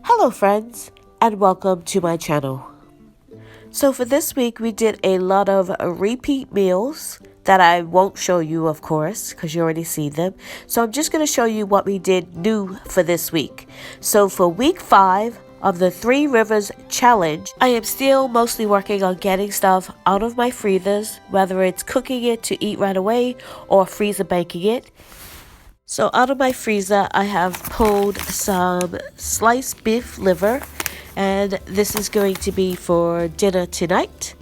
Hello friends, and welcome to my channel. So for this week we did a lot of repeat meals that I won't show you, of course, because you already see them. So I'm just going to show you what we did new for this week. So for week 5 of the 3 Rivers Challenge, I am still mostly working on getting stuff out of my freezers, whether it's cooking it to eat right away or freezer banking it. So out of my freezer, I have pulled some sliced beef liver, and this is going to be for dinner tonight.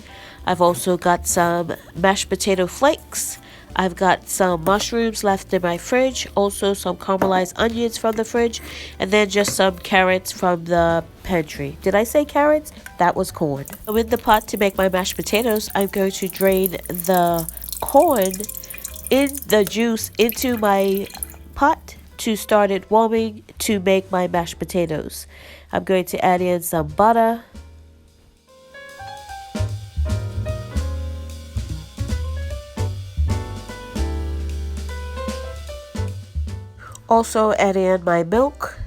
I've also got some mashed potato flakes. I've got some mushrooms left in my fridge, also some caramelized onions from the fridge, and then just some carrots from the pantry. Did I say carrots? That was corn. So in the pot to make my mashed potatoes, I'm going to drain the corn in the juice into my pot to start it warming to make my mashed potatoes. I'm going to add in some butter, also add in my milk,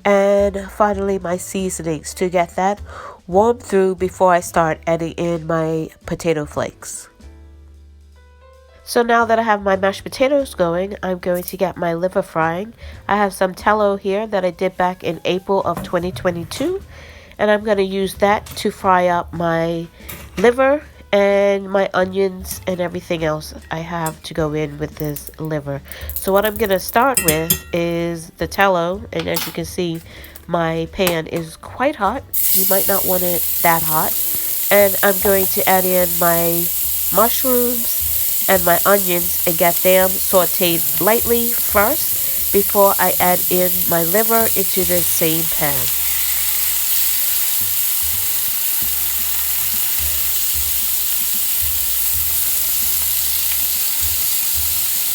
and finally my seasonings to get that warmed through before I start adding in my potato flakes. So now that I have my mashed potatoes going, I'm going to get my liver frying. I have some tallow here that I did back in April of 2022. And I'm going to use that to fry up my liver and my onions and everything else I have to go in with this liver. So what I'm going to start with is the tallow. And as you can see, my pan is quite hot. You might not want it that hot. And I'm going to add in my mushrooms and my onions and get them sauteed lightly first before I add in my liver into the same pan.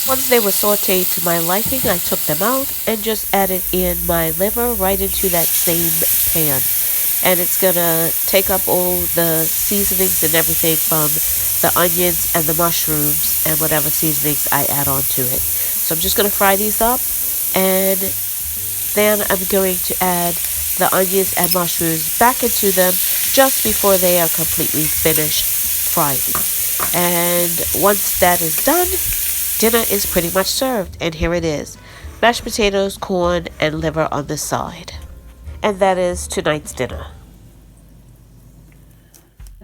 Once they were sauteed to my liking, I took them out and just added in my liver right into that same pan. And it's gonna take up all the seasonings and everything from the onions and the mushrooms and whatever seasonings I add onto it. So I'm just gonna fry these up, and then I'm going to add the onions and mushrooms back into them just before they are completely finished frying. And once that is done, dinner is pretty much served, and here it is: mashed potatoes, corn, and liver on the side. And that is tonight's dinner.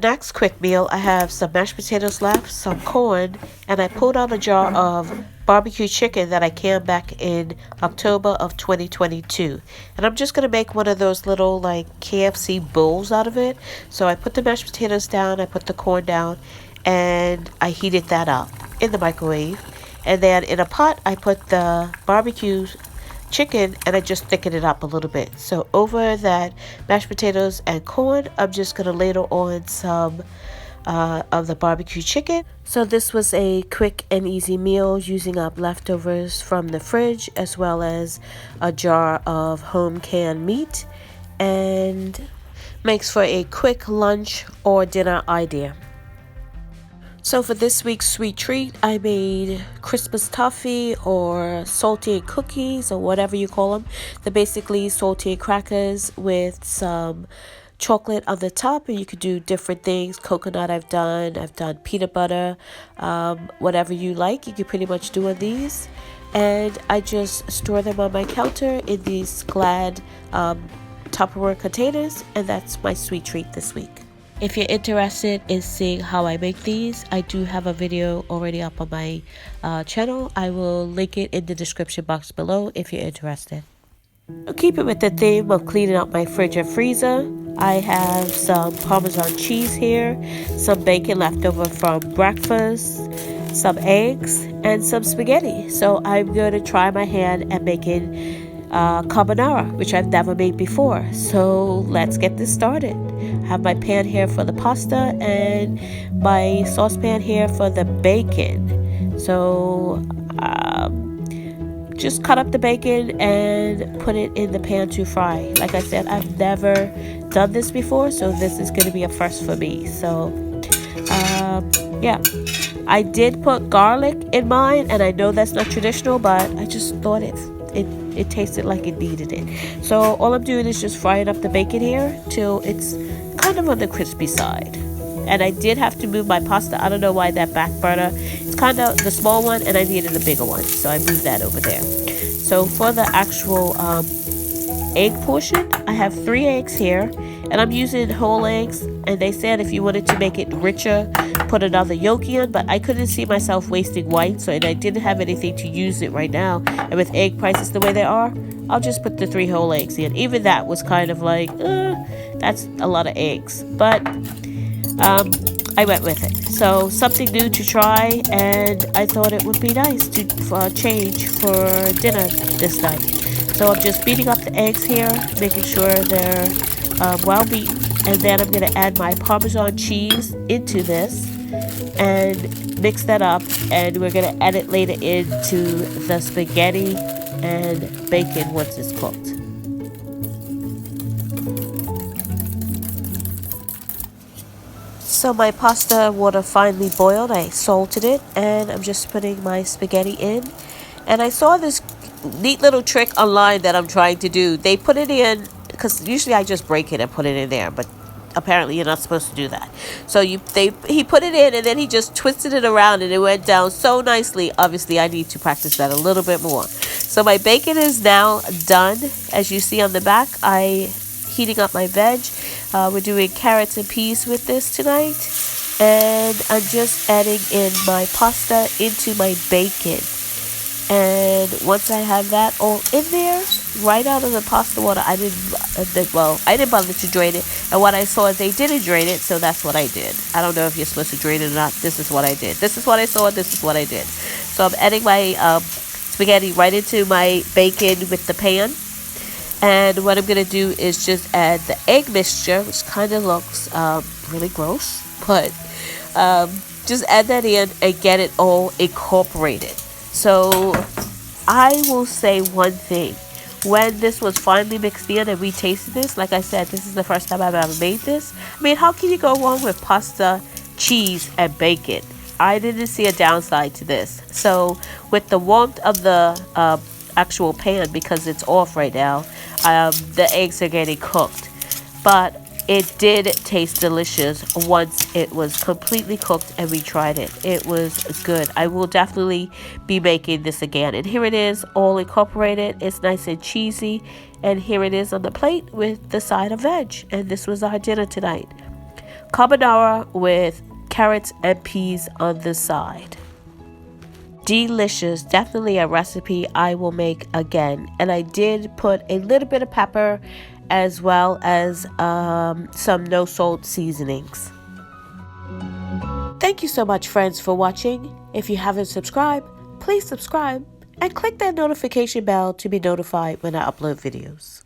Next quick meal, I have some mashed potatoes left, some corn, and I pulled out a jar of barbecue chicken that I canned back in October of 2022. And I'm just going to make one of those little like KFC bowls out of it. So I put the mashed potatoes down, I put the corn down, and I heated that up in the microwave. And then in a pot, I put the barbecue chicken and I just thickened it up a little bit. So over that mashed potatoes and corn, I'm just going to ladle on some of the barbecue chicken. So this was a quick and easy meal using up leftovers from the fridge as well as a jar of home canned meat, and makes for a quick lunch or dinner idea. So for this week's sweet treat, I made Christmas toffee or saltine cookies or whatever you call them. They're basically saltine crackers with some chocolate on the top, and you could do different things. Coconut I've done peanut butter, whatever you like, you can pretty much do on these. And I just store them on my counter in these Glad Tupperware containers, and that's my sweet treat this week. If you're interested in seeing how I make these, I do have a video already up on my channel. I will link it in the description box below if you're interested. Keep it with the theme of cleaning out my fridge and freezer. I have some Parmesan cheese here, some bacon left over from breakfast, some eggs, and some spaghetti. So I'm going to try my hand at making carbonara, which I've never made before. So let's get this started. I have my pan here for the pasta and my saucepan here for the bacon. So just cut up the bacon and put it in the pan to fry. Like I said, I've never done this before, so this is going to be a first for me. So yeah, I did put garlic in mine, and I know that's not traditional, but I just thought it tasted like it needed it. So all I'm doing is just frying up the bacon here till it's kind of on the crispy side. And I did have to move my pasta. I don't know why that back burner. It's kind of the small one, and I needed a bigger one, so I moved that over there. So for the actual egg portion, I have 3 eggs here, and I'm using whole eggs. And they said if you wanted to make it richer, put another yolk in, but I couldn't see myself wasting white, so and I didn't have anything to use it right now. And with egg prices the way they are, I'll just put the 3 whole eggs in. Even that was kind of like, that's a lot of eggs, but I went with it. So something new to try, and I thought it would be nice to change for dinner this night. So I'm just beating up the eggs here, making sure they're well beaten, and then I'm going to add my Parmesan cheese into this and mix that up, and we're going to add it later into the spaghetti and bacon once it's cooked. So my pasta water finally boiled. I salted it, and I'm just putting my spaghetti in. And I saw this neat little trick online that I'm trying to do. They put it in, because usually I just break it and put it in there, but apparently you're not supposed to do that. So he put it in, and then he just twisted it around, and it went down so nicely. Obviously I need to practice that a little bit more. So my bacon is now done. As you see on the back, I heating up my veg. We're doing carrots and peas with this tonight, and I'm just adding in my pasta into my bacon. And once I have that all in there, right out of the pasta water, I didn't bother to drain it. And what I saw, they didn't drain it, so that's what I did. I don't know if you're supposed to drain it or not. This is what I did. This is what I saw. This is what I did. So I'm adding my spaghetti right into my bacon with the pan. And what I'm going to do is just add the egg mixture, which kind of looks really gross. But just add that in and get it all incorporated. So I will say one thing. When this was finally mixed in and we tasted this, like I said, this is the first time I've ever made this. I mean, how can you go wrong with pasta, cheese, and bacon? I didn't see a downside to this. So with the warmth of the actual pan, because it's off right now, the eggs are getting cooked. But it did taste delicious once it was completely cooked and we tried it. It was good. I will definitely be making this again. And here it is, all incorporated. It's nice and cheesy. And here it is on the plate with the side of veg. And this was our dinner tonight. Carbonara with carrots and peas on the side. Delicious. Definitely a recipe I will make again. And I did put a little bit of pepper as well as some no salt seasonings. Thank you so much, friends, for watching. If you haven't subscribed, please subscribe and click that notification bell to be notified when I upload videos.